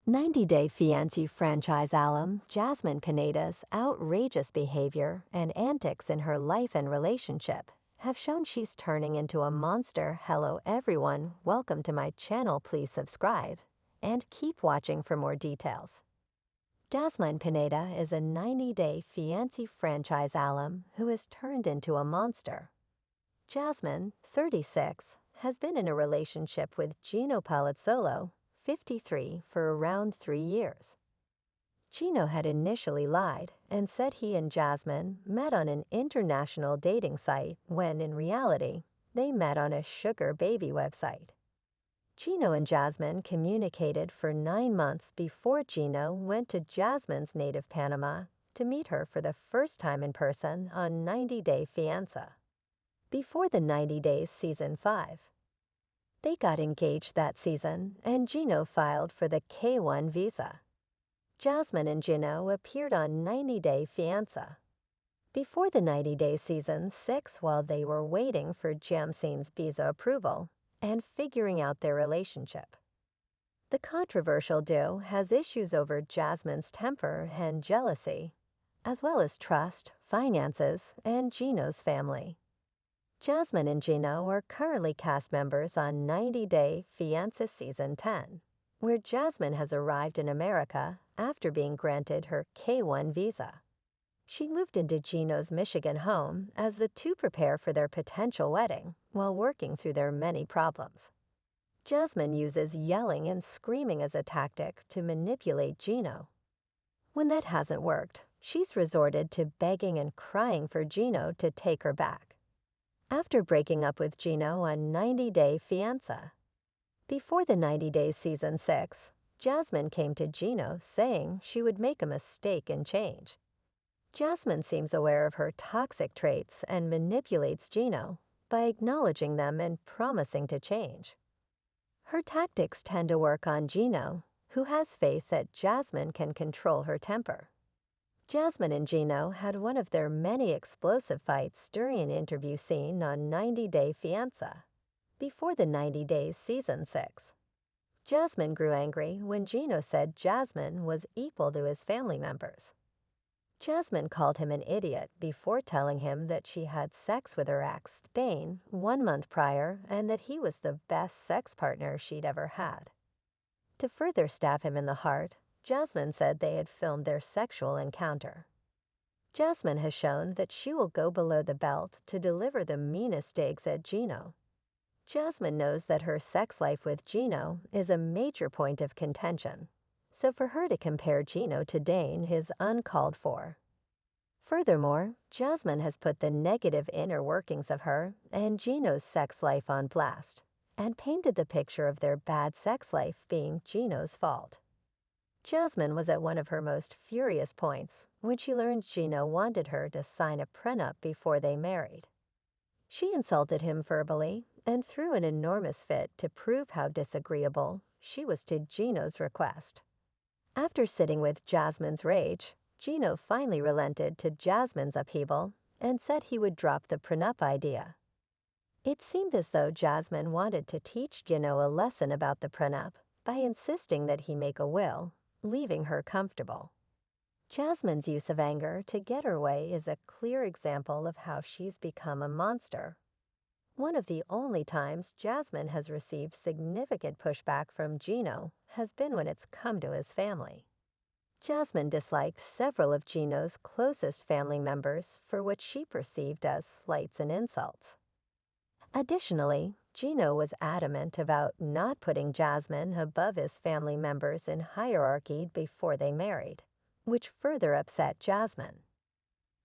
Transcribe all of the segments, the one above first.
90-Day Fiancé franchise alum Jasmine Pineda's outrageous behavior and antics in her life and relationship have shown she's turning into a monster. Hello everyone, welcome to my channel. Please subscribe and keep watching for more details. Jasmine Pineda is a 90-Day Fiancé franchise alum who has turned into a monster. Jasmine, 36, has been in a relationship with Gino Palazzolo, 53, for around 3 years. Gino had initially lied and said he and Jasmine met on an international dating site when, in reality, they met on a sugar baby website. Gino and Jasmine communicated for 9 months before Gino went to Jasmine's native Panama to meet her for the first time in person on 90-Day Fiancé. Before the 90 Days Season 5. They got engaged that season, and Gino filed for the K-1 visa. Jasmine and Gino appeared on 90-Day Fiancé. Before the 90-Day Season 6, while they were waiting for Jasmine's visa approval and figuring out their relationship. The controversial duo has issues over Jasmine's temper and jealousy, as well as trust, finances, and Gino's family. Jasmine and Gino are currently cast members on 90-Day Fiancé Season 10, where Jasmine has arrived in America after being granted her K-1 visa. She moved into Gino's Michigan home as the two prepare for their potential wedding while working through their many problems. Jasmine uses yelling and screaming as a tactic to manipulate Gino. When that hasn't worked, she's resorted to begging and crying for Gino to take her back. After breaking up with Gino on 90-Day Fiancé. Before the 90 Days Season 6, Jasmine came to Gino saying she would make a mistake and change. Jasmine seems aware of her toxic traits and manipulates Gino by acknowledging them and promising to change. Her tactics tend to work on Gino, who has faith that Jasmine can control her temper. Jasmine and Gino had one of their many explosive fights during an interview scene on 90-Day Fiancé. Before the 90 Days Season 6. Jasmine grew angry when Gino said Jasmine was equal to his family members. Jasmine called him an idiot before telling him that she had sex with her ex, Dane, 1 month prior and that he was the best sex partner she'd ever had. To further stab him in the heart, Jasmine said they had filmed their sexual encounter. Jasmine has shown that she will go below the belt to deliver the meanest digs at Gino. Jasmine knows that her sex life with Gino is a major point of contention, so for her to compare Gino to Dane is uncalled for. Furthermore, Jasmine has put the negative inner workings of her and Gino's sex life on blast, and painted the picture of their bad sex life being Gino's fault. Jasmine was at one of her most furious points when she learned Gino wanted her to sign a prenup before they married. She insulted him verbally and threw an enormous fit to prove how disagreeable she was to Gino's request. After sitting with Jasmine's rage, Gino finally relented to Jasmine's upheaval and said he would drop the prenup idea. It seemed as though Jasmine wanted to teach Gino a lesson about the prenup by insisting that he make a will, leaving her comfortable. Jasmine's use of anger to get her way is a clear example of how she's become a monster. One of the only times Jasmine has received significant pushback from Gino has been when it's come to his family. Jasmine disliked several of Gino's closest family members for what she perceived as slights and insults. Additionally, Gino was adamant about not putting Jasmine above his family members in hierarchy before they married, which further upset Jasmine.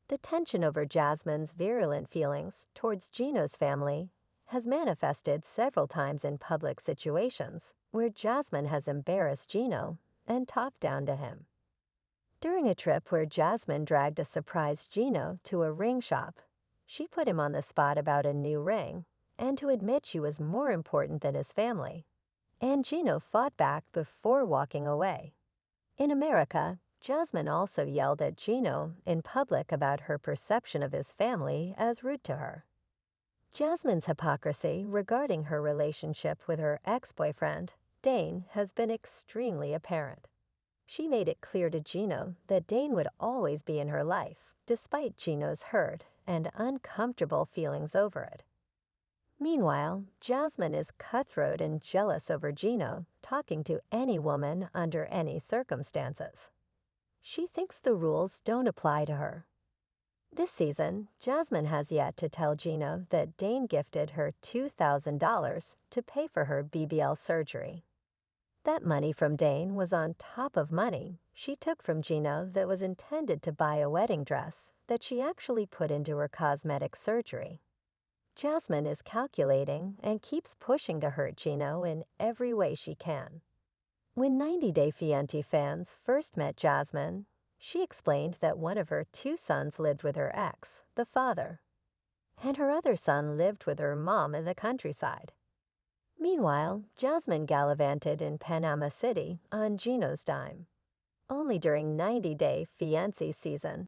The tension over Jasmine's virulent feelings towards Gino's family has manifested several times in public situations where Jasmine has embarrassed Gino and talked down to him. During a trip where Jasmine dragged a surprise Gino to a ring shop, she put him on the spot about a new ring and to admit she was more important than his family, and Gino fought back before walking away. In America, Jasmine also yelled at Gino in public about her perception of his family as rude to her. Jasmine's hypocrisy regarding her relationship with her ex-boyfriend, Dane, has been extremely apparent. She made it clear to Gino that Dane would always be in her life, despite Gino's hurt and uncomfortable feelings over it. Meanwhile, Jasmine is cutthroat and jealous over Gino talking to any woman under any circumstances. She thinks the rules don't apply to her. This season, Jasmine has yet to tell Gino that Dane gifted her $2,000 to pay for her BBL surgery. That money from Dane was on top of money she took from Gino that was intended to buy a wedding dress that she actually put into her cosmetic surgery. Jasmine is calculating and keeps pushing to hurt Gino in every way she can. When 90 Day Fiancé fans first met Jasmine, she explained that one of her 2 sons lived with her ex, the father, and her other son lived with her mom in the countryside. Meanwhile, Jasmine gallivanted in Panama City on Gino's dime. Only during 90 Day Fiancé season